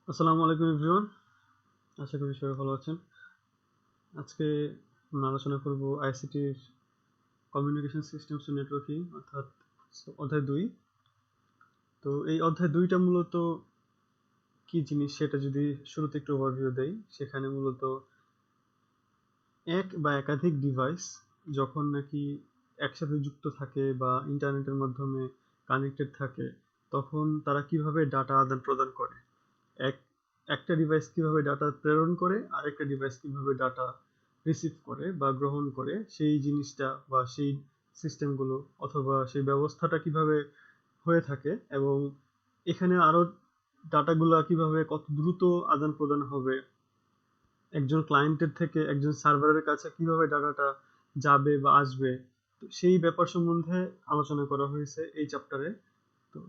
আসসালামু আলাইকুম এভরিওয়ান। আশা করি সবাই ভালো আছেন। আজকে আমরা আলোচনা করব আইসিটির কমিউনিকেশন সিস্টেমস ও নেটওয়ার্কিং অর্থাৎ অধ্যায় 2। তো এই অধ্যায় 2টা মূলত কি জিনিস সেটা যদি শুরুতে একটু ওভারভিউ দেই, সেখানে মূলত এক বা একাধিক ডিভাইস যখন নাকি একসাথে যুক্ত থাকে বা ইন্টারনেটের মাধ্যমে কানেক্টেড থাকে, তখন তারা কিভাবে ডাটা আদান প্রদান করে। এক একটা ডিভাইস কিভাবে ডাটা প্রেরণ করে, আরেকটা ডিভাইস কিভাবে ডাটা রিসিভ করে বা গ্রহণ করে, সেই জিনিসটা বা সেই সিস্টেমগুলো অথবা সেই ব্যবস্থাটা কিভাবে হয়ে থাকে, এবং এখানে আরো ডাটাগুলো কিভাবে কত দ্রুত আদান প্রদান হবে, একজন ক্লায়েন্টের থেকে একজন সার্ভারের কাছে কিভাবে ডাটাটা যাবে বা আসবে, তো সেই ব্যাপার সম্বন্ধে আলোচনা করা হয়েছে এই চ্যাপ্টারে। তো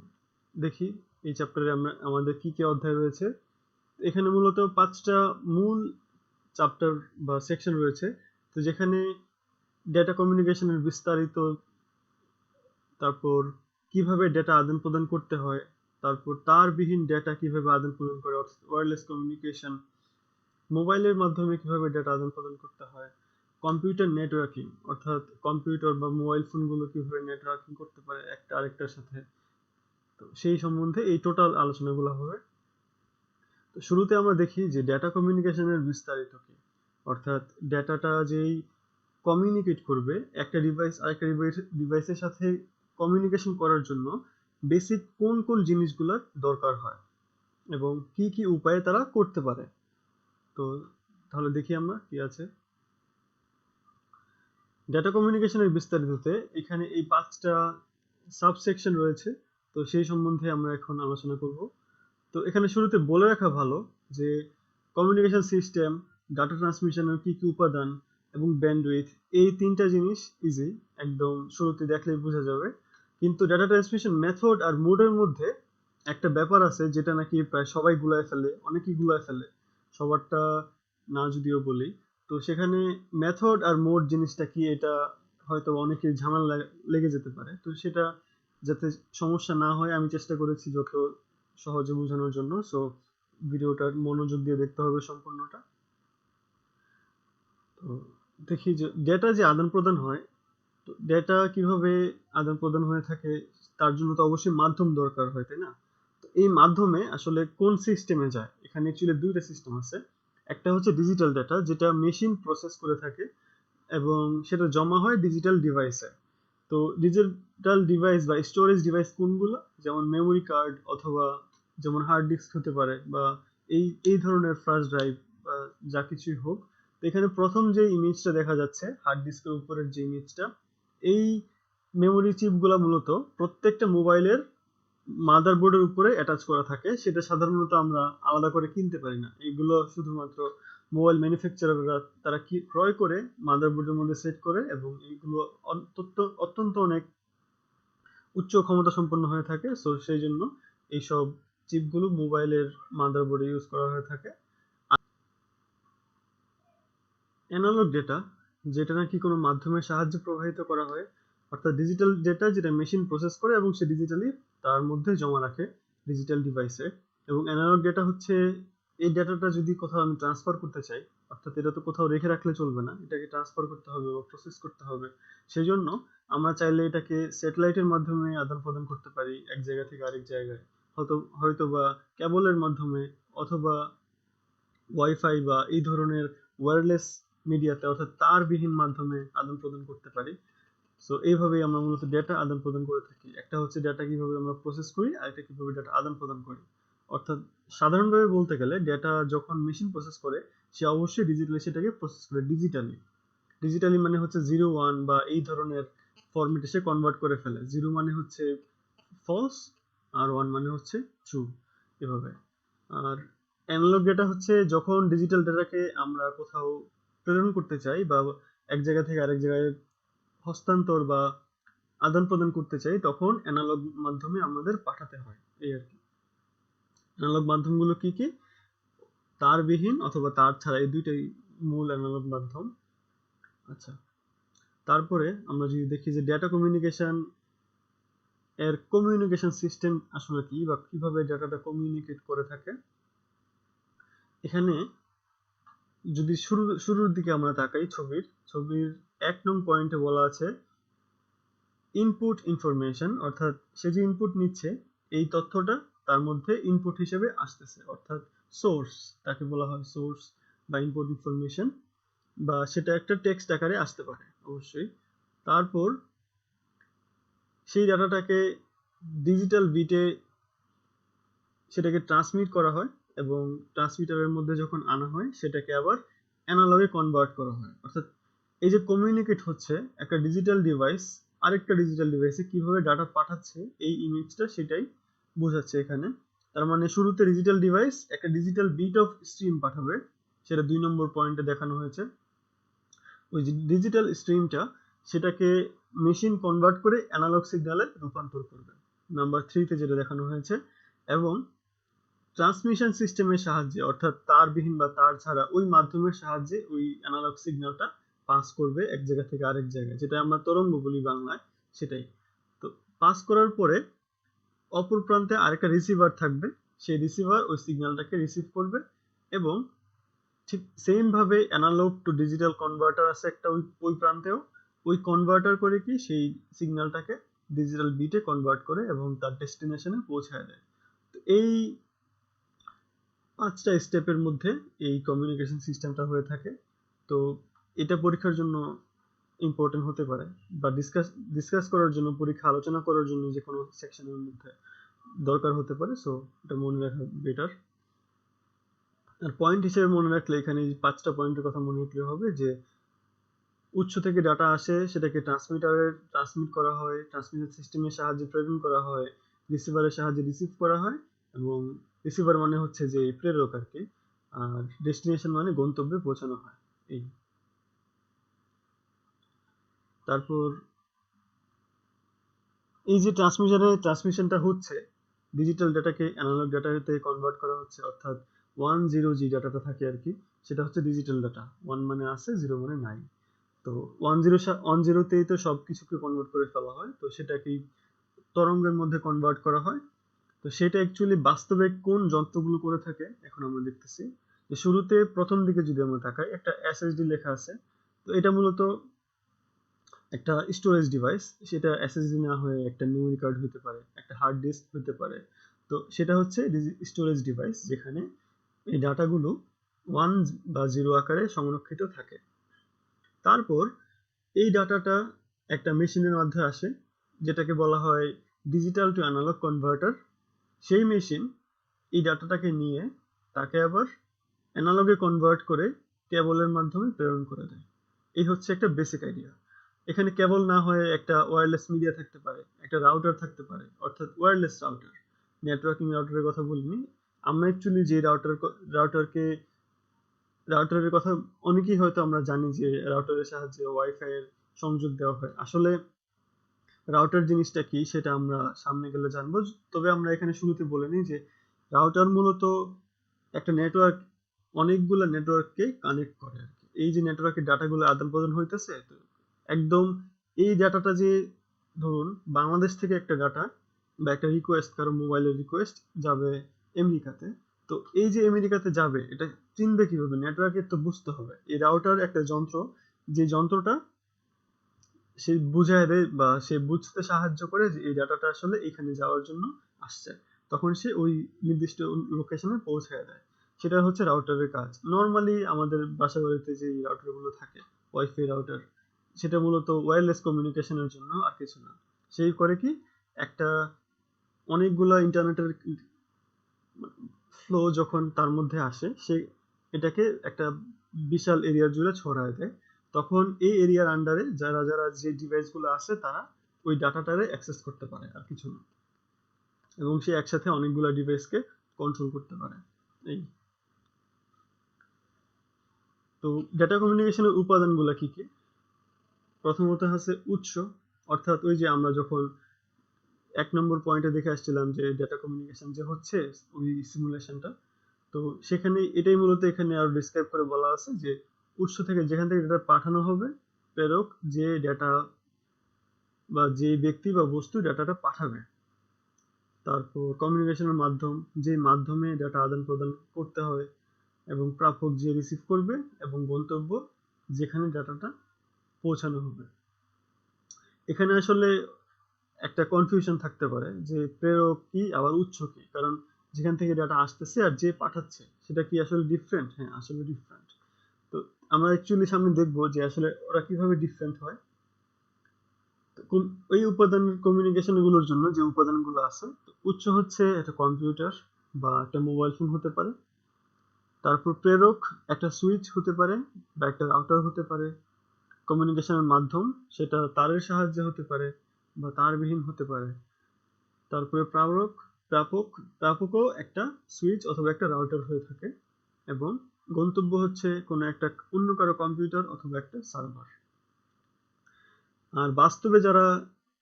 দেখি এই চ্যাপ্টারে আমাদের কি কি অধ্যায় রয়েছে। এখানে মূলত 5টা মূল চ্যাপ্টার বা সেকশন রয়েছে। তো যেখানে ডেটা কমিউনিকেশনের বিস্তারিত, তারপর কিভাবে ডেটা আদান প্রদান করতে হয়, তারপর তারবিহীন ডেটা কিভাবে আদান প্রদান করে, ওয়্যারলেস কমিউনিকেশন, মোবাইলের মাধ্যমে কিভাবে ডেটা আদান প্রদান করতে হয়, কম্পিউটার নেটওয়ার্কিং অর্থাৎ কম্পিউটার বা মোবাইল ফোনগুলো কিভাবে নেটওয়ার্কিং করতে পারে একটা আরেকটার সাথে, তো সেই সম্বন্ধে এই টোটাল আলোচনাগুলো হবে। তো শুরুতে আমরা দেখি যে ডেটা কমিউনিকেশনের বিস্তারিত কি, অর্থাৎ ডেটাটা যেই কমিউনিকেট করবে একটা ডিভাইস আরেকটা ডিভাইসের সাথে কমিউনিকেশন করার জন্য বেসিক কোন কোন জিনিসগুলোর দরকার হয় এবং কি কি উপায়ে তারা করতে পারে। তো তাহলে দেখি আমরা কি আছে ডেটা কমিউনিকেশনের বিস্তারিততে। এখানে এই 5টা সাবসেকশন রয়েছে, তো সেই সম্বন্ধে আমরা এখন আলোচনা করব। তো এখানে শুরুতে বলে রাখা ভালো যে কমিউনিকেশন সিস্টেম, ডাটা ট্রান্সমিশনের কি কি উপাদান এবং ব্যান্ডউইথ, এই 3টা জিনিস ইজি, একদম শুরুতে দেখলেই বোঝা যাবে। কিন্তু ডাটা ট্রান্সমিশন মেথড আর মোডের মধ্যে একটা ব্যাপার আছে যেটা নাকি প্রায় সবাই গুলায় ফেলে, অনেকেই গুলায় ফেলে, সবারটা না যদিও বলি। তো সেখানে মেথড আর মোড জিনিসটা কি, এটা হয়তো অনেকের ঝামেলা লেগে যেতে পারে। তো সেটা যাতে সমস্যা না হয় আমি চেষ্টা করেছি যত সহজে বোঝানোর জন্য। সো ভিডিওটার মনোযোগ দিয়ে দেখতে হবে সম্পূর্ণটা। তো দেখি যে ডেটা যে আদান প্রদান হয়, তো ডেটা কিভাবে আদান প্রদান হয়ে থাকে, তার জন্য তো অবশ্যই মাধ্যম দরকার হয়, তাই না? তো এই মাধ্যমে আসলে কোন সিস্টেমে যায়, এখানে অ্যাকচুয়ালি 2টা সিস্টেম আছে। একটা হচ্ছে ডিজিটাল ডেটা, যেটা মেশিন প্রসেস করে থাকে এবং সেটা জমা হয় ডিজিটাল ডিভাইসে। তো ডিজিটাল ডিভাইস বা স্টোরেজ ডিভাইস কোনগুলো, যেমন মেমোরি কার্ড অথবা যেমন হার্ড ডিস্ক হতে পারে, বা এই এই ধরনের ফ্ল্যাশ ড্রাইভ বা যা কিছুই হোক। তো এখানে প্রথম যে ইমেজটা দেখা যাচ্ছে হার্ড ডিস্কের উপরের যে ইমেজটা, এই মেমোরি চিপগুলো মূলত প্রত্যেকটা মোবাইলের মাদারবোর্ডের উপরে অ্যাটাচ করা থাকে। সেটা সাধারণত আমরা আলাদা করে কিনতে পারি না, এগুলো শুধুমাত্র মোবাইল ম্যানুফ্যাকচারাররা তারা কি ক্রয় করে মাদারবোর্ডের মধ্যে সেট করে, এবং এইগুলো অত্যন্ত অত্যন্ত অনেক উচ্চ ক্ষমতা সম্পন্ন হয়ে থাকে। সো সেই জন্য এইসব চিপগুলো মোবাইলের মাদারবোর্ডে ইউজ করা হয়ে থাকে। অ্যানালগ ডেটা, যেটা নাকি কোনো মাধ্যমের সাহায্যে প্রবাহিত করা হয়, অর্থাৎ ডিজিটাল ডেটা যেটা মেশিন প্রসেস করে এবং সে ডিজিটালি তার মধ্যে জমা রাখে ডিজিটাল ডিভাইসে। এবং অ্যানালগ ডেটা হচ্ছে এই ডেটাটা যদি কোথাও আমি ট্রান্সফার করতে চাই, অর্থাৎ এটা তো কোথাও রেখে রাখলে চলবে না, এটাকে ট্রান্সফার করতে হবে বা প্রসেস করতে হবে। সেই জন্য আমরা চাইলে এটাকে স্যাটেলাইটের মাধ্যমে আদান প্রদান করতে পারি এক জায়গা থেকে আরেক জায়গায়, হয়তো বা কেবলের মাধ্যমে, অথবা ওয়াইফাই বা এই ধরনের ওয়্যারলেস মিডিয়াতে অর্থাৎ তারবিহীন মাধ্যমে আদান প্রদান করতে পারি। সো এইভাবেই আমরা মূলত ডেটা আদান প্রদান করে থাকি। একটা হচ্ছে ডেটা কিভাবে আমরা প্রসেস করি, আর একটা কিভাবে ডেটা আদান প্রদান করি। অর্থাৎ সাধারণভাবে বলতে গেলে ডেটা যখন মেশিন প্রসেস করে, সে অবশ্যই ডিজিটালি সেটাকে প্রসেস করে ডিজিটালি। ডিজিটালি মানে হচ্ছে 0 1 বা এই ধরনের ফরম্যাটে সে কনভার্ট করে ফেলে। 0 মানে হচ্ছে ফলস, আর 1 মানে হচ্ছে ট্রু, এভাবে। আর অ্যানালগ ডেটা হচ্ছে যখন ডিজিটাল ডেটাকে আমরা কোথাও প্রেরণ করতে চাই বা এক জায়গা থেকে আরেক জায়গায় হস্তান্তর বা আদান প্রদান করতে চাই, তখন অ্যানালগ মাধ্যমে আমাদের পাঠাতে হয়, এই আর কি। অ্যানালগ মাধ্যমগুলো কি কি? তারবিহীন অথবা তার ছাড়া, এই দুইটাই মূল অ্যানালগ মাধ্যম। আচ্ছা, তারপরে আমরা যদি দেখি যে ডেটা কমিউনিকেশন এর কমিউনিকেশন সিস্টেম আসলে কি বা কিভাবে ডেটাটা কমিউনিকেট করে থাকে। এখানে যদি শুরুর দিকে আমরা তাকাই ছবির 1 নং পয়েন্টে বলা আছে ইনপুট ইনফরমেশন, অর্থাৎ সে যে ইনপুট নিচ্ছে এই তথ্যটা তার মধ্যে ইনপুট হিসেবে আসতেছে, অর্থাৎ সোর্স, তাকে বলা হয় সোর্স বা ইনপুট ইনফরমেশন, বা সেটা একটা টেক্সট আকারে আসতে পারে অবশ্যই। তারপর সেই ডাটাটাকে ডিজিটাল বিটে সেটাকে ট্রান্সমিট করা হয়, এবং ট্রান্সমিটারের মধ্যে যখন আনা হয় সেটাকে আবার অ্যানালগে কনভার্ট করা হয়। অর্থাৎ এই যে কমিউনিকেট হচ্ছে একটা ডিজিটাল ডিভাইস আরেকটা ডিজিটাল ডিভাইসে কিভাবে ডাটা পাঠাচ্ছে, এই ইমেজটা সেটাই বোঝাচ্ছে এখানে। তার মানে শুরুতে ডিজিটাল ডিভাইস একটা ডিজিটাল বিট অফ স্ট্রিম পাঠাবে, সেটা 2 নম্বর পয়েন্টে দেখানো হয়েছে। ওই যে ডিজিটাল স্ট্রিমটা সেটাকে মেশিন কনভার্ট করে অ্যানালগ সিগন্যালে রূপান্তর করবে, নাম্বার 3 তে যেটা দেখানো হয়েছে। এবং ট্রান্সমিশন সিস্টেমের সাহায্যে, অর্থাৎ তারবিহীন বা তার ছাড়া ওই মাধ্যমের সাহায্যে ওই অ্যানালগ সিগন্যালটা পাস করবে এক জায়গা থেকে আরেক জায়গায়, যেটা আমরা তরঙ্গ বলি বাংলায়, সেটাই। তো পাস করার পরে অপর প্রান্তে আরেকটা রিসিভার থাকবে, সেই রিসিভার ওই সিগন্যালটাকে রিসিভ করবে, এবং ঠিক সেম ভাবে অ্যানালগ টু ডিজিটাল কনভার্টার আছে একটা ওই প্রান্তেও, ওই কনভার্টার করে কি সেই সিগন্যালটাকে ডিজিটাল বিটে কনভার্ট করে এবং তার ডেস্টিনেশনে পৌঁছায় দেয়। তো এই 5টা স্টেপের মধ্যে এই কমিউনিকেশন সিস্টেমটা হয়ে থাকে। তো এটা পরীক্ষার জন্য ইম্পর্টেন্ট হতে পারে, বা ডিসকাস করার জন্য, পরীক্ষা আলোচনা করার জন্য যে কোনো সেকশনের মধ্যে দরকার হতে পারে। সো এটা মনে রাখা বেটার। আর পয়েন্ট হিসেবে মনে রাখলে এখানে 5টা পয়েন্টের কথা মনে রাখলে হবে যে উৎস থেকে ডাটা আসে, সেটাকে ট্রান্সমিটারে ট্রান্সমিট করা হয়, ট্রান্সমিটার সিস্টেমের সাহায্যে প্রেরণ করা হয়, রিসিভারের সাহায্যে রিসিভ করা হয়, এবং রিসিভার মানে হচ্ছে যে প্রেরক আর কি, আর ডেস্টিনেশন মানে গন্তব্যে পৌঁছানো হয়। এই তারপর এই যে ট্রান্সমিশনটা হচ্ছে, ডিজিটাল ডাটাকে অ্যানালগ ডাটাতে কনভার্ট করা হচ্ছে, অর্থাৎ 10 যে ডাটাটা থাকে আর কি, সেটা হচ্ছে ডিজিটাল ডাটা। 1 মানে আছে, 0 মানে নাই। তো 10তেই তো সবকিছুকে কনভার্ট করে ফেলা হয়, তো সেটাকেই তরঙ্গের মধ্যে কনভার্ট করা হয়। তো সেটা অ্যাকচুয়ালি বাস্তবে কোন যন্ত্রগুলো করে থাকে এখন আমরা দেখতেছি। যে শুরুতে প্রথম দিকে যদি আমরা তাকাই, একটা এসএসডি লেখা আছে। তো এটা মূলত একটা স্টোরেজ ডিভাইস, সেটা এসএসডি না হয়ে একটা মেমোরি কার্ড হতে পারে, একটা হার্ড ডিস্ক হতে পারে। তো সেটা হচ্ছে স্টোরেজ ডিভাইস, যেখানে এই ডাটাগুলো 1 বা 0 আকারে সংরক্ষিত থাকে। তারপর এই ডাটাটা একটা মেশিনের মাধ্যমে আসে, যেটাকে বলা হয় ডিজিটাল টু অ্যানালগ কনভার্টার। সেই মেশিন এই ডাটাটাকে নিয়ে তাকে আবার অ্যানালগে কনভার্ট করে কেবলের মাধ্যমে প্রেরণ করে দেয়। এই হচ্ছে একটা বেসিক আইডিয়া। এখানে কেবল না হয়ে একটা ওয়্যারলেস মিডিয়া থাকতে পারে, একটা রাউটার থাকতে পারে, অর্থাৎ ওয়্যারলেস রাউটার। নেটওয়ার্কিং রাউটারের কথা বলিনি আমরা, অ্যাকচুয়ালি যে রাউটারের কথা অনেকেই হয়তো আমরা জানি যে রাউটারের সাহায্যে ওয়াইফাই এর সংযোগ দেওয়া হয়। আসলে রাউটার জিনিসটা কি সেটা আমরা সামনে গেলে জানবো। তবে আমরা এখানে শুরুতে বলে নিই যে রাউটার মূলত একটা নেটওয়ার্ক, অনেকগুলো নেটওয়ার্ককে কানেক্ট করে আর কি। এই যে নেটওয়ার্কের ডাটাগুলো আদান প্রদান হইতেছে, তো একদম এই ডাটাটা যে ধরুন বাংলাদেশ থেকে একটা ডাটা বা একটা রিকোয়েস্ট, কারো মোবাইলের রিকোয়েস্ট যাবে আমেরিকাতে। তো এই যে আমেরিকাতে যাবে, এটা চিনবে কিভাবে? নেটওয়ার্কের তো বুঝতে হবে। এই রাউটার একটা যন্ত্র, যে যন্ত্রটা সে বুঝায় দেয় বা সে বুঝতে সাহায্য করে যে এই ডাটাটা আসলে এখানে যাওয়ার জন্য আসছে, তখন সে ওই নির্দিষ্ট লোকেশনে পৌঁছায় দেয়। সেটা হচ্ছে রাউটারের কাজ। নর্মালি আমাদের বাসা বাড়িতে যে রাউটার গুলো থাকে, ওয়াইফাই রাউটার, সেটা মূলত ওয়্যারলেস কমিউনিকেশনের জন্য, আর কিছু না। সেই করে কি, একটা অনেকগুলো ইন্টারনেটের ফ্লো যখন তার মধ্যে আসে, সে এটাকে একটা বিশাল এরিয়া জুড়ে ছড়ায় দেয়। তখন এই এরিয়ার আন্ডারে যারা যারা যে ডিভাইসগুলো আছে তারা ওই ডাটাটারে অ্যাক্সেস করতে পারে, আর কিছু না। এবং সে একসাথে অনেকগুলো ডিভাইসকে কন্ট্রোল করতে পারে। এই তো ডেটা কমিউনিকেশনের উপাদানগুলো কি কি? প্রথমত হচ্ছে উৎস, অর্থাৎ ওই যে আমরা যখন 1 নম্বর পয়েন্টে দেখে আসছিলাম যে ডেটা কমিউনিকেশন যে হচ্ছে ওই সিমুলেশনটা, তো সেখানে এটাই মূলত এখানে আরো ডিসক্রাইব করে বলা আছে যে উৎস থেকে, যেখান থেকে ডেটা পাঠানো হবে, প্রেরক যে ডেটা বা যে ব্যক্তি বা বস্তু ডেটাটা পাঠাবে। তারপর কমিউনিকেশনের মাধ্যম, যে মাধ্যমে ডেটা আদান প্রদান করতে হয়। এবং প্রাপক যে রিসিভ করবে, এবং গন্তব্য যেখানে ডাটাটা পৌঁছানো হবে। এখানে আসলে একটা কনফিউশন থাকতে পারে যে প্রেরক কি আবার উৎস কি, কারণ যেখান থেকে ডাটা আসতেছে আর যে পাঠাচ্ছে সেটা কি আসলে ডিফারেন্ট? হ্যাঁ, আসলে ডিফারেন্ট। তো আমরা অ্যাকচুয়ালি সামনে দেখবো যে আসলে ওরা কিভাবে ডিফারেন্ট হয়। ওই উপাদানের কমিউনিকেশন গুলোর জন্য যে উপাদানগুলো আছে, উৎস হচ্ছে একটা কম্পিউটার বা একটা মোবাইল ফোন হতে পারে। তারপর প্রেরক একটা সুইচ হতে পারে বা একটা রাউটার হতে পারে। কমিউনিকেশনের মাধ্যম সেটা তারের সাহায্যে হতে পারে বা তারবিহীন হতে পারে। তারপরে প্রাপক প্রাপক প্রাপকও একটা সুইচ অথবা একটা রাউটার হয়ে থাকে, এবং গন্তব্য হচ্ছে কোনো একটা অন্য কারো কম্পিউটার অথবা একটা সার্ভার। আর বাস্তবে যারা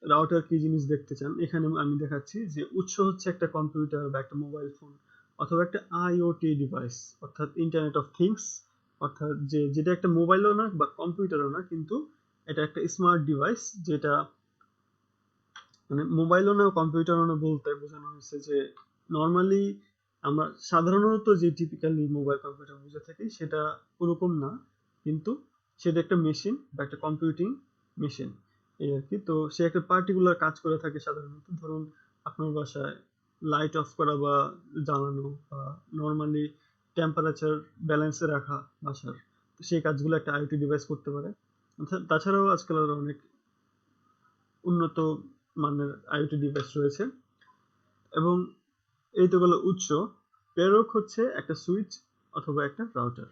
রাউটার কি জিনিস দেখতে চান, এখানে আমি দেখাচ্ছি যে উৎস হচ্ছে একটা কম্পিউটার বা একটা মোবাইল ফোন অথবা একটা আইওটি ডিভাইস, অর্থাৎ ইন্টারনেট অফ থিংস, অর্থাৎ যেটা একটা মোবাইলও না বা কম্পিউটারও না, কিন্তু এটা একটা স্মার্ট ডিভাইস, যেটা মানে মোবাইলও না কম্পিউটারও না বলতে বোঝানো হয়েছে যে নর্মালি আমরা সাধারণত যে টিপিক্যালি মোবাইল কম্পিউটার বুঝে থাকি সেটা ওরকম না, কিন্তু সেটা একটা মেশিন বা একটা কম্পিউটিং মেশিন, এই আর কি। তো সে একটা পার্টিকুলার কাজ করে থাকে সাধারণত, ধরুন আপনার বাসায় লাইট অফ করা বা জ্বালানো, বা নর্মালি টেম্পারেচার ব্যালেন্সে রাখা বাসার, তো সেই কাজগুলো একটা আইওটি ডিভাইস করতে পারে। তাছাড়াও আজকাল আরো অনেক উন্নত মানের আইওটি ডিভাইস রয়েছে। এবং এই তো গেল উৎস। প্রেরক হচ্ছে একটা সুইচ অথবা একটা রাউটার।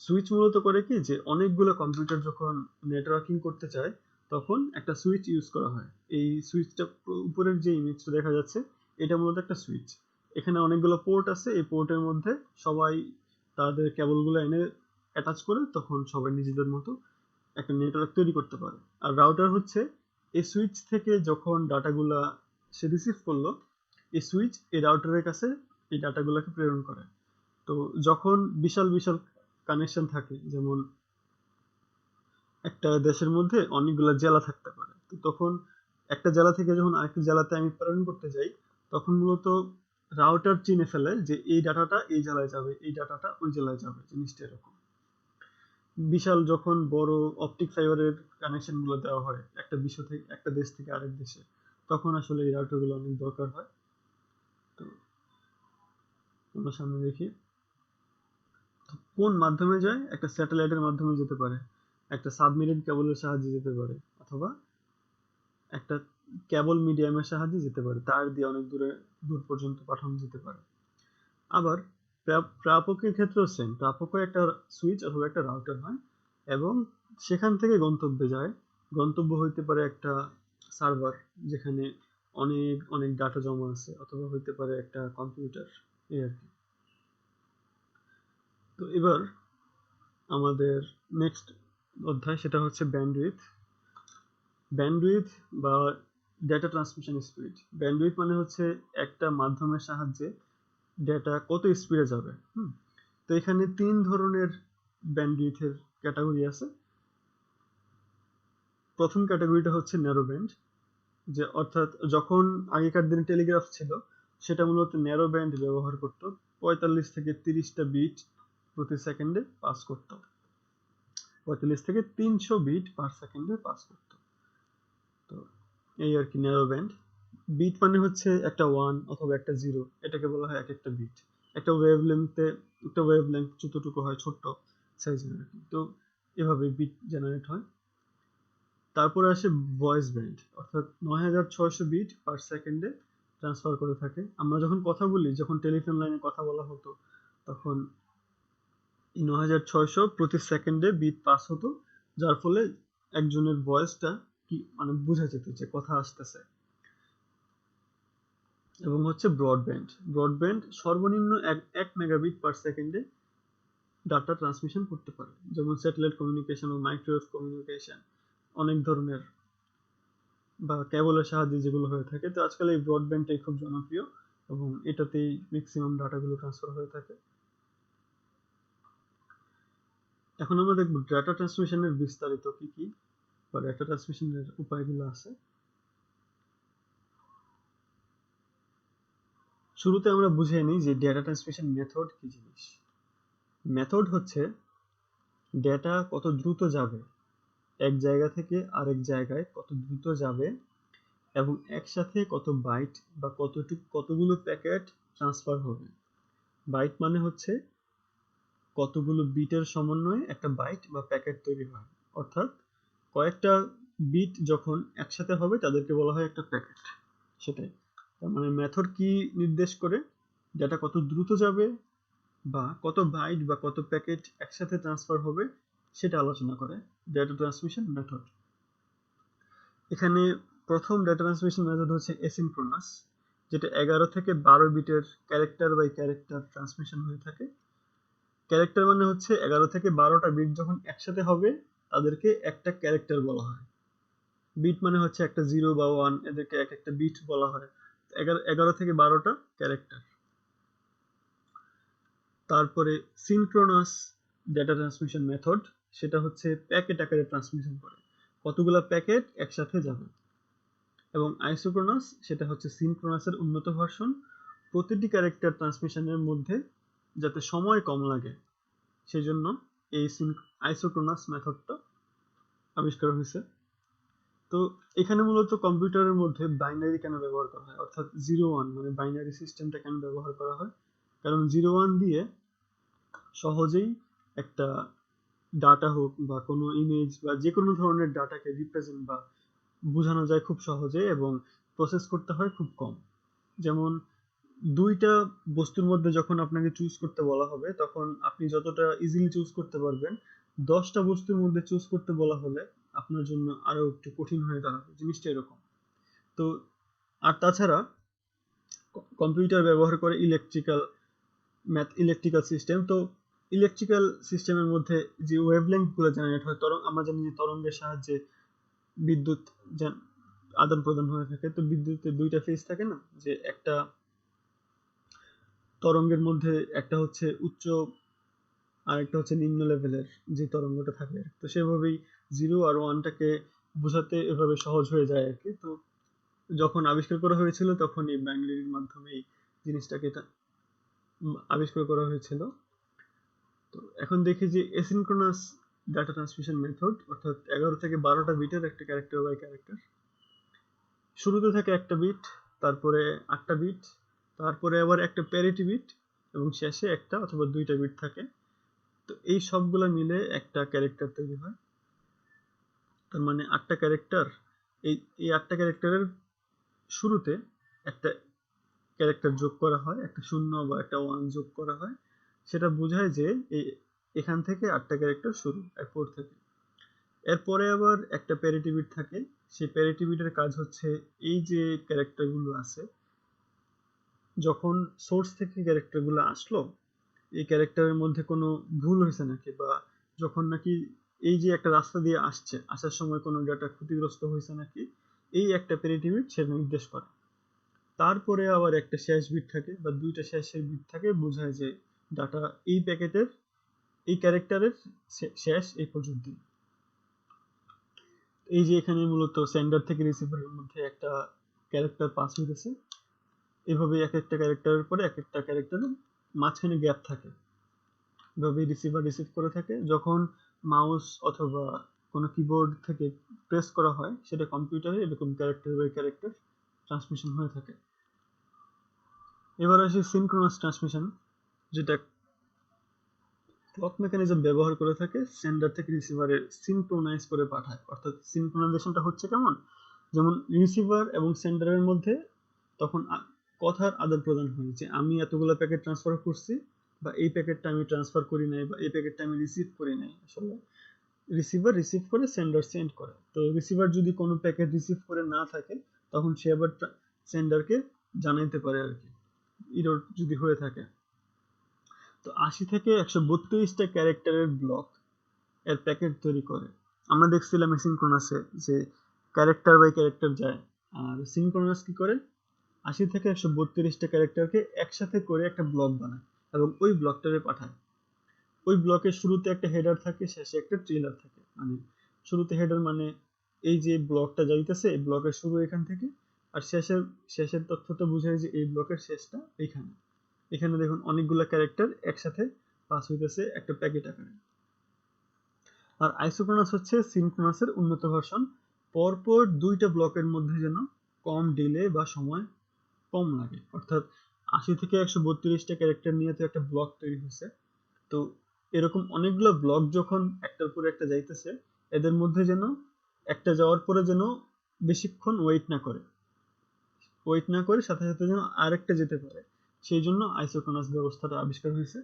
সুইচ মূলত করে কি, যে অনেকগুলো কম্পিউটার যখন নেটওয়ার্কিং করতে চায় তখন একটা সুইচ ইউজ করা হয়। এই সুইচটা উপরের যে ইমেজটা দেখা যাচ্ছে, এটা মূলত একটা সুইচ। এখানে অনেকগুলো পোর্ট আছে, এই পোর্টের মধ্যে সবাই তাদের কেবলগুলো এনে অ্যাটাচ করে তখন সবাই নিজেদের মতো একটা নেটওয়ার্ক তৈরি করতে পারে। আর রাউটার হচ্ছে এই সুইচ থেকে যখন ডাটাগুলা সে রিসিভ করলো, এই সুইচ এই রাউটারের কাছে এই ডাটাগুলোকে প্রেরণ করে। তো যখন বিশাল বিশাল কানেকশন থাকে, যেমন একটা দেশের মধ্যে অনেকগুলো জেলা থাকতে পারে, তো তখন একটা জেলা থেকে যখন আরেকটা জেলাতে আমি প্রেরণ করতে যাই, তখন মূলত রাউটার চিনে ফেলে যে এই ডাটাটা এই জেলায় যাবে, এই ডাটাটা ওই জেলায় যাবে, জিনিসটা এরকম। বিশাল যখন বড় অপটিক ফাইবারের কানেকশন গুলো দেওয়া হয় একটা বিশ্ব থেকে একটা দেশ থেকে আরেক দেশে, তখন আসলে এই রাউটার গুলো অনেক দরকার হয়। তো আমরা সামনে দেখি কোন মাধ্যমে যায়, একটা স্যাটেলাইটের মাধ্যমে যেতে পারে, একটা সাবমেরিন কেবলের সাহায্যে যেতে পারে, অথবা একটা কেবল মিডিয়ামের সাহায্যে যেতে পারে, তার দিয়ে অনেক দূর পর্যন্ত পাঠানো যেতে পারে। আবার প্রাপকের ক্ষেত্রেও সেম, প্রাপকও একটা সুইচ অথবা একটা রাউটার হয়, এবং সেখান থেকে গন্তব্যে যায়। গন্তব্য হইতে পারে একটা সার্ভার, যেখানে অনেক অনেক ডাটা জমা আছে, অথবা হইতে পারে একটা কম্পিউটার, এই আর কি। তো এবার আমাদের নেক্সট অধ্যায়, সেটা হচ্ছে ব্যান্ডউইথ। ব্যান্ডউইথ বা ডেটা ট্রান্সমিশন স্পিড। ব্যান্ডউইথ মানে হচ্ছে একটা মাধ্যমের সাহায্যে ডেটা কত স্পিডে যাবে। তো এখানে 3 ধরনের ব্যান্ডউইথের ক্যাটাগরি আছে। প্রথম ক্যাটাগরিটা হচ্ছে ন্যারো ব্যান্ড, যে অর্থাৎ যখন আগেকার দিনে টেলিগ্রাফ ছিল, সেটা মূলত ন্যারো ব্যান্ড ব্যবহার করত, 45 থেকে 30টা বিট প্রতি সেকেন্ডে পাস করত, 45 থেকে 300 বিট পার সেকেন্ডে পাস করত। তো এই আর কি ন্যারো ব্যান্ড। বিট মানে হচ্ছে একটা 1 অথবা একটা 0, এটাকে বলা হয় এক একটা বিট। একটা ওয়েভলেংথ যতটুকু হয় ছোট্ট সাইজের আর কি। তো এভাবে বিট জেনারেট হয়। তারপরে আসে ভয়েস ব্যান্ড, অর্থাৎ 9600 বিট পার সেকেন্ডে ট্রান্সফার করে থাকে। আমরা যখন কথা বলি, যখন টেলিফোন লাইনে কথা বলা হতো, তখন 9600 প্রতি সেকেন্ডে বিট পাস হতো, যার ফলে একজনের ভয়েসটা কি মানে বোঝা যেত যে কথা আসতেছে। এবং হচ্ছে ব্রডব্যান্ড। ব্রডব্যান্ড সর্বনিম্ন 1 মেগাবিট পার সেকেন্ডে ডাটা ট্রান্সমিশন করতে পারে, যেমন স্যাটেলাইট কমিউনিকেশন ও মাইক্রোওয়েভ কমিউনিকেশন অনেক ধরনের, বা কেবলের সাহায্যে যেগুলো হয়ে থাকে। তো আজকাল এই ব্রডব্যান্ডটাই খুব জনপ্রিয়, এবং এটাতেই ম্যাক্সিমাম ডাটাগুলো ট্রান্সফার হয়ে থাকে। এখন আমরা দেখব ডাটা ট্রান্সমিশনের বিস্তারিত কি কি, বা ডাটা ট্রান্সমিশনের উপায়গুলো আছে। শুরুতে আমরা বুঝিয়ে নিই যে ডেটা ট্রান্সমিশন মেথড কি জিনিস। মেথড হচ্ছে ডেটা কত দ্রুত যাবে, এক জায়গা থেকে আরেক জায়গায় কত দ্রুত যাবে এবং একসাথে কত বাইট বা কতগুলো প্যাকেট ট্রান্সফার হবে। বাইট মানে হচ্ছে কতগুলো বিটের সমন্বয়ে একটা বাইট বা প্যাকেট তৈরি হয়, অর্থাৎ কয়েকটা বিট যখন একসাথে হবে তাদেরকে বলা হয় একটা প্যাকেট। সেটাই তার মানে মেথড কি নির্দেশ করে, ডেটা কত দ্রুত যাবে বা কত বাইট বা কত প্যাকেট একসাথে ট্রান্সফার হবে সেটা আলোচনা করে ডেটা ট্রান্সমিশন মেথড। এখানে প্রথম ডেটা ট্রান্সমিশন মেথড হচ্ছে এসিনক্রোনাস, যেটা 11 থেকে 12 বিটের ক্যারেক্টার বাই ক্যারেক্টার ট্রান্সমিশন হয়ে থাকে। ক্যারেক্টার মানে হচ্ছে 11 থেকে 12টা বিট যখন একসাথে হবে তাদেরকে একটা ক্যারেক্টার বলা হয়। বিট মানে হচ্ছে একটা 0 বা 1, এদেরকে এক একটা বিট বলা হয়। 11 থেকে 12টা ক্যারেক্টার। তারপরে সিনক্রোনাস ডেটা ট্রান্সমিশন মেথড, সেটা হচ্ছে প্যাকেট আকারে ট্রান্সমিশন করে, কতগুলো প্যাকেট একসাথে যাবে। এবং আইসোক্রোনাস সেটা হচ্ছে সিনক্রোনাসের উন্নত ভার্সন, প্রতিটি ক্যারেক্টার ট্রান্সমিশনের মধ্যে যাতে সময় কম লাগে সেজন্য এই আইসোক্রোনাস মেথডটা আবিষ্কার হয়েছে। তো এখানে মূলত কম্পিউটারের মধ্যে বাইনারি কেন ব্যবহার করা হয়, অর্থাৎ 0-1 মানে বাইনারি সিস্টেমটা কেন ব্যবহার করা হয়, কারণ 0-1 দিয়ে সহজেই একটা ডাটা হোক বা কোনো ইমেজ বা যে কোনো ধরনের ডাটাকে রিপ্রেজেন্ট বা বোঝানো যায় খুব সহজে এবং প্রসেস করতে হয় খুব কম। যেমন দুইটা বস্তুর মধ্যে যখন আপনাকে চুজ করতে বলা হবে তখন আপনি যতটা ইজিলি চুজ করতে পারবেন, 10টা বস্তুর মধ্যে চুজ করতে বলা হলে আপনার জন্য আরো একটু কঠিন হয়ে দাঁড়াবে, জিনিসটা এরকম। তো আর তাছাড়া কম্পিউটার ব্যবহার করে ইলেকট্রিক্যাল সিস্টেম। তো ইলেকট্রিক্যাল সিস্টেমের মধ্যে যে ওয়েভলেংথ গুলো জেনারেট হয়, আমরা জানি যে তরঙ্গের সাহায্যে বিদ্যুৎ আদান প্রদান হয়ে থাকে। তো বিদ্যুতের দুইটা ফেজ থাকে না, যে একটা তরঙ্গের মধ্যে একটা হচ্ছে উচ্চ আর একটা হচ্ছে নিম্ন লেভেলের যে তরঙ্গটা থাকে। তো সেভাবেই 0 আর 1টাকে বোঝাতে এভাবে সহজ হয়ে যায় আর কি। তো যখন আবিষ্কার করা হয়েছিল তখন এই বাইনারির মাধ্যমে এই জিনিসটাকে আবিষ্কার করা হয়েছিল। তো এখন দেখি যে এসিনক্রোনাস ডাটা ট্রান্সমিশন মেথড, অর্থাৎ 11 থেকে 12টা বিটের একটা ক্যারেক্টার বাই ক্যারেক্টার। শুরুতে থাকে একটা বিট, তারপরে 8টা বিট, তারপরে আবার একটা প্যারিটি বিট এবং শেষে একটা অথবা দুইটা বিট থাকে। তো এই সবগুলা মিলে একটা ক্যারেক্টার তৈরি হয়। তার মানে 8টা ক্যারেক্টার, এই এই 8টা ক্যারেক্টারের শুরুতে একটা ক্যারেক্টার যোগ করা হয়, একটা 0 বা একটা 1 যোগ করা হয়, সেটা বোঝায় যে এখান থেকে 8টা ক্যারেক্টার শুরু, এরপর থেকে। এরপরে আবার একটা প্যারিটি বিট থাকে, সেই প্যারিটি বিটের কাজ হচ্ছে এই যে ক্যারেক্টারগুলো আছে যখন সোর্স থেকে ক্যারেক্টারগুলো আসলো এই ক্যারেক্টারের মধ্যে কোনো ভুল হয়েছে নাকি, বা যখন নাকি এই যে একটা রাস্তা দিয়ে আসার সময় কোনো ডাটা ক্ষতিগ্রস্ত হয়েছে নাকি, এই একটা প্যারিটি বিট সে নির্দেশ করে। তারপরে আবার একটা শেষ বিট থাকে বা দুইটা শেষের বিট থাকে, বোঝায় যে ডাটা এই প্যাকেটের এই ক্যারেক্টারের শেষ এই পর্যন্ত। এই যে এখানে মূলত সেন্ডার থেকে রিসিভারের মধ্যে একটা ক্যারেক্টার পাস হইতেছে, এভাবে এক একটা ক্যারেক্টারের পরে এক একটা ক্যারেক্টারের মাঝখানে গ্যাপ থাকে, এভাবে রিসিভার রিসিভ করে থাকে। যখন মাউস অথবা কোনো কিবোর্ড থেকে প্রেস করা হয় সেটা কম্পিউটারে এরকম ক্যারেক্টার বাই ক্যারেক্টার ট্রান্সমিশন হয়ে থাকে। এবার আসি সিনক্রোনাস ট্রান্সমিশন, যেটা ক্লক মেকানিজম ব্যবহার করে থাকে সেন্ডার থেকে রিসিভারে সিনক্রোনাইজ করে পাঠায়। অর্থাৎ সিনক্রোনাইজেশনটা হচ্ছে কেমন, যেমন রিসিভার এবং সেন্ডারের মধ্যে তখন কথার আদান প্রদান হয় যে আমি এতগুলো প্যাকেট ট্রান্সফার করছি বা এই প্যাকেটটা আমি ট্রান্সফার করি নাই বা এই প্যাকেটটা আমি রিসিভ করি নাই। আসলে রিসিভার রিসিভ করে, সেন্ডার সেন্ড করে। তো রিসিভার যদি কোনো প্যাকেট রিসিভ করে না থাকে তখন সে আবার সেন্ডারকে জানাইতে পারে আর কি, এরর যদি হয়ে থাকে। তো 80 থেকে 132টা ক্যারেক্টারের ব্লক এর প্যাকেট তৈরি করে। আমরা দেখছিলাম সিনক্রোনাসে যে ক্যারেক্টার বাই ক্যারেক্টার যায়, আর সিনক্রোনাস কি করে 80 থেকে 132টা ক্যারেক্টারকে একসাথে করে একটা ব্লক বানায় এবং ওই ব্লকটারে পাঠায়। ওই ব্লকের শুরুতে একটা হেডার থাকে, শেষে একটা ট্রেলার থাকে। মানে শুরুতে হেডার মানে এই যে ব্লকটা যাইতেছে এই ব্লকের শুরু এখান থেকে, আর শেষের তথ্যটা বোঝায় যে এই ব্লকের শেষটা এখানে। এখানে দেখুন অনেকগুলো ক্যারেক্টার একসাথে পাস হইতেছে একটা প্যাকেট আকারে। আর আইসোক্রোনাস হচ্ছে সিনক্রোনাসের উন্নত ভার্সন। পরপর দুইটা ব্লকের মধ্যে যেন কম ডিলে বা সময় কম লাগে, অর্থাৎ 80 থেকে 132টা ক্যারেক্টার নিয়ে তো একটা ব্লক তৈরি হয়েছে। তো এরকম অনেকগুলো ব্লক যখন একটার পর একটা যাইতেছে, এদের মধ্যে যেন একটা যাওয়ার পরে যেন বেশিক্ষণ ওয়েট না করে সাথে সাথে যেন আরেকটা যেতে পারে, সেই জন্য আইসোক্রোনাস ব্যবস্থাটা আবিষ্কার হয়েছে।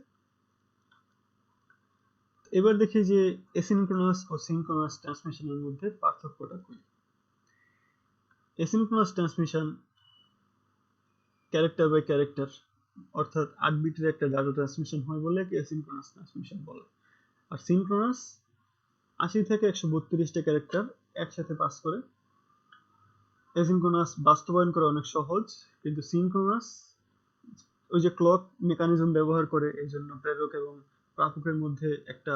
এবার দেখি যে এসিনক্রোনাস ও সিনক্রোনাস ট্রান্সমিশনের মধ্যে পার্থক্যটা কি। Asynchronous transmission character by character, অর্থাৎ 8 বিটের একটা ডাটা ট্রান্সমিশন হয় বলে এসিনক্রোনাস ট্রান্সমিশন বলে। আর সিনক্রোনাস 80 থেকে 132টা ক্যারেক্টার একসাথে পাস করে। এসিনক্রোনাস বাস্তবায়ন করা অনেক সহজ, কিন্তু সিনক্রোনাস ওই যে ক্লক মেকানিজম ব্যবহার করে, এই জন্য প্রেরক এবং প্রাপকের মধ্যে একটা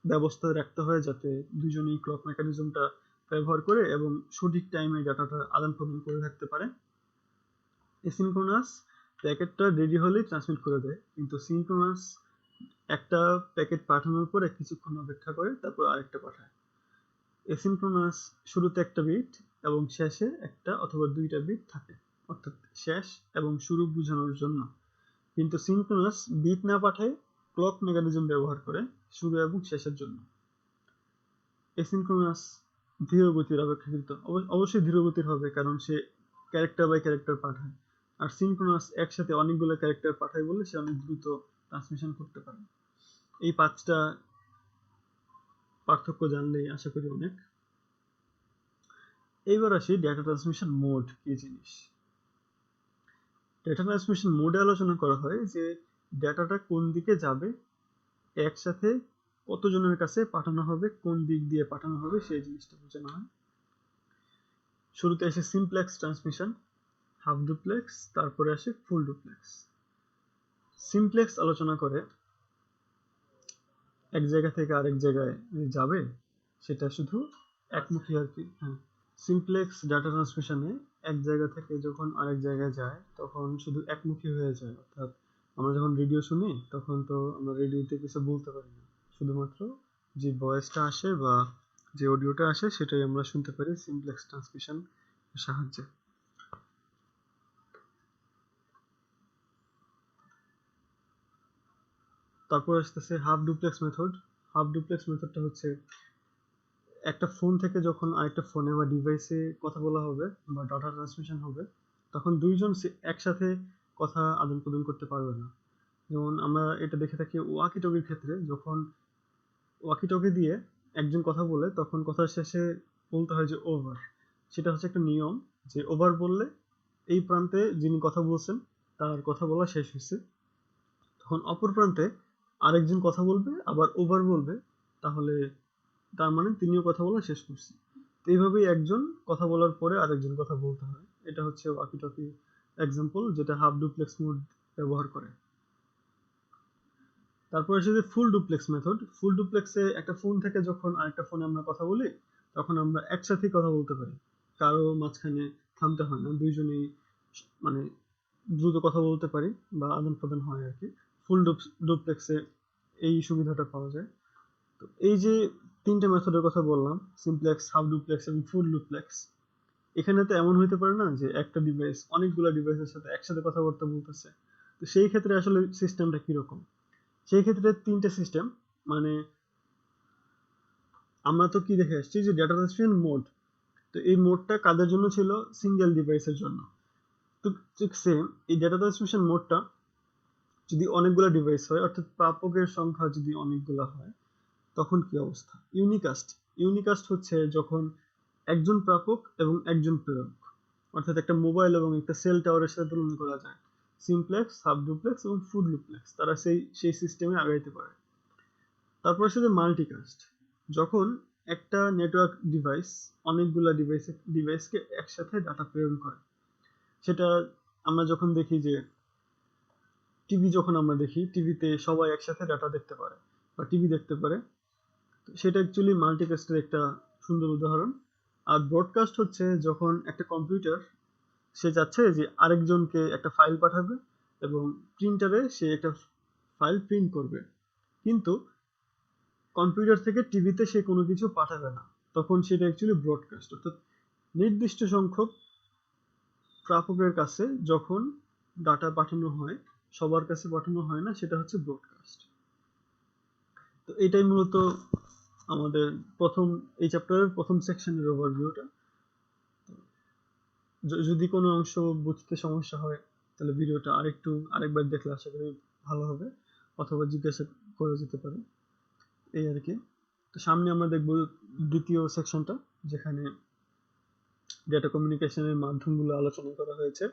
ব্যবস্থা রাখতে হয় যাতে দুজনেই ক্লক মেকানিজমটা ব্যবহার করে এবং সঠিক টাইমে ডাটাটা আদান প্রদান করে থাকতে পারে। এসিনক্রোনাস প্যাকেটটা রেডি হলেই ট্রান্সমিট করে দেয়, কিন্তু সিনক্রোনাস একটা প্যাকেট পাঠানোর পরে কিছুক্ষণ অপেক্ষা করে তারপর আরেকটা পাঠায়। এসিনক্রোনাস শুরুতে একটা বিট এবং শেষে একটা অথবা দুইটা বিট থাকে, অর্থাৎ শেষ এবং শুরু বোঝানোর জন্য। কিন্তু সিনক্রোনাস বিট না পাঠায় ক্লক মেকানিজম ব্যবহার করে শুরু এবং শেষের জন্য। এসিনক্রোনাস ধীরগতির অপেক্ষাকৃত, অবশ্যই ধীরগতির হবে কারণ সে ক্যারেক্টার বাই ক্যারেক্টার পাঠায়। আর সিনক্রোনাস একসাথে অনেকগুলো ক্যারেক্টার পাঠায় বলে সে অনেক দ্রুত ট্রান্সমিশন করতে পারে। এই 5টা পার্থক্য জানলেই আশা করি অনেক। এইবার আসি ডেটা ট্রান্সমিশন মোড কি জিনিস। ডেটা ট্রান্সমিশন মোডে আলোচনা করা হয় যে ডেটাটা কোন দিকে যাবে, একসাথে কতজনের কাছে পাঠানো হবে, কোন দিক দিয়ে পাঠানো হবে, সেই জিনিসটা বোঝানো হয়। শুরুতে আসে সিমপ্লেক্স ট্রান্সমিশন, হাফ ডুপ্লেক্স, তারপরে আসে ফুল ডুপ্লেক্স। সিমপ্লেক্স আলোচনা করে এক জায়গা থেকে আরেক জায়গায় যাবে সেটা শুধু একমুখী আর কি। হ্যাঁ, সিমপ্লেক্স ডাটা ট্রান্সমিশনে এক জায়গা থেকে যখন আরেক জায়গায় যায় তখন শুধু একমুখী হয়ে যায়, অর্থাৎ আমরা যখন রেডিও শুনি তখন তো আমরা রেডিওতে কিছু বলতে পারি না, শুধুমাত্র যে ভয়েসটা আসে বা যে অডিওটা আসে সেটাই আমরা শুনতে পারি সিমপ্লেক্স ট্রান্সমিশন সাহায্যে। তারপর আসতেছে half duplex method. Half duplex মেথডটা হচ্ছে একটা ফোন থেকে যখন আরেকটা ফোনে বা ডিভাইসে কথা বলা হবে বা ডাটা ট্রান্সমিশন হবে, তখন দুইজন একসাথে কথা আদান প্রদান করতে পারবে না। যেমন আমরা এটা দেখে থাকি ওয়াকি টকির ক্ষেত্রে, যখন ওয়াকি টকি দিয়ে একজন কথা বলে তখন কথার শেষে বলতে হয় যে ওভার। সেটা হচ্ছে একটা নিয়ম যে ওভার বললে এই প্রান্তে যিনি কথা বলছেন তার কথা বলা শেষ হয়েছে, তখন অপর প্রান্তে আরেকজন কথা বলবে আবার ওভার বলবে, তাহলে তার মানে তিনিও কথা বলা শেষ করছে। তো এইভাবেই একজন কথা বলার পরে আরেকজন কথা বলতে হয়। এটা হচ্ছে ওয়াকি টকি এক্সাম্পল যেটা হাফ ডুপ্লেক্স মোড ব্যবহার করে। তারপর আসে যে ফুল ডুপ্লেক্স মেথড। ফুল ডুপ্লেক্সে একটা ফোন থেকে যখন আরেকটা ফোনে আমরা কথা বলি তখন আমরা একসাথেই কথা বলতে পারি, কারো মাঝখানে থামতে হয় না, দুইজনেই মানে দ্রুত কথা বলতে পারি বা আদান প্রদান হয় আর কি। ফুল ডুপ্লেক্সে এই সুবিধাটা পাওয়া যায়। তো এই যে 3টে মেথডের কথা বললাম, সিমপ্লেক্স, হাফ ডুপ্লেক্স এবং ফুল ডুপ্লেক্স, এখানে তো এমন হইতে পারে না যে একটা ডিভাইস অনেকগুলো ডিভাইসের সাথে একসাথে কথাবার্তা বলতেছে। তো সেই ক্ষেত্রে আসলে সিস্টেমটা কিরকম? সেই ক্ষেত্রে 3টে সিস্টেম, মানে আমরা তো কি দেখে আসছি যে ডেটা ট্রান্সমিশন মোড, তো এই মোডটা কাদের জন্য ছিল? সিঙ্গেল ডিভাইসের জন্য। তো ঠিক সেম এই ডেটা ট্রান্সমিশন মোডটা যদি অনেকগুলো ডিভাইস হয়, অর্থাৎ প্রাপকের সংখ্যা যদি অনেকগুলো হয়, তখন কি অবস্থা? ইউনিকাস্ট। ইউনিকাস্ট হচ্ছে যখন একজন প্রাপক এবং একজন প্রেরক, অর্থাৎ একটা মোবাইল এবং একটা সেল টাওয়ারের সাথে তুলনা করা যায়। সিমপ্লেক্স, হাফ ডুপ্লেক্স এবং ফুল ডুপ্লেক্স তারা সেই সিস্টেমে আগাইতে পারে। তারপর আসলে মাল্টিকাস্ট, যখন একটা নেটওয়ার্ক ডিভাইস অনেকগুলো ডিভাইসকে একসাথে ডাটা প্রেরণ করে। সেটা আমরা যখন দেখি যে টিভি, যখন আমরা দেখি টিভিতে সবাই একসাথে ডাটা দেখতে পারে বা টিভি দেখতে পারে, সেটা অ্যাকচুয়ালি মাল্টিকাস্টের একটা সুন্দর উদাহরণ। আর ব্রডকাস্ট হচ্ছে যখন একটা কম্পিউটার সে চাচ্ছে যে আরেকজনকে একটা ফাইল পাঠাবে এবং প্রিন্টারে সে একটা ফাইল প্রিন্ট করবে, কিন্তু কম্পিউটার থেকে টিভিতে সে কোনো কিছু পাঠাবে না, তখন সেটা অ্যাকচুয়ালি ব্রডকাস্ট। অর্থাৎ নির্দিষ্ট সংখ্যক প্রাপকের কাছে যখন ডাটা পাঠানো হয়, সবার কাছে পাঠানো হয় না, সেটা হচ্ছে ব্রডকাস্ট। তো এটাই মূলত আমাদের প্রথম, এই চ্যাপ্টারের প্রথম সেকশনের ওভারভিউটা। যদি কোনো অংশ বুঝতে সমস্যা হয় তাহলে ভিডিওটা আরেকবার দেখলে আশা করি ভালো হবে, অথবা জিজ্ঞাসা করে যেতে পারে, এই আর কি। তো সামনে আমরা দেখবো দ্বিতীয় সেকশনটা, যেখানে ডেটা কমিউনিকেশনের মাধ্যমগুলো আলোচনা করা হয়েছে।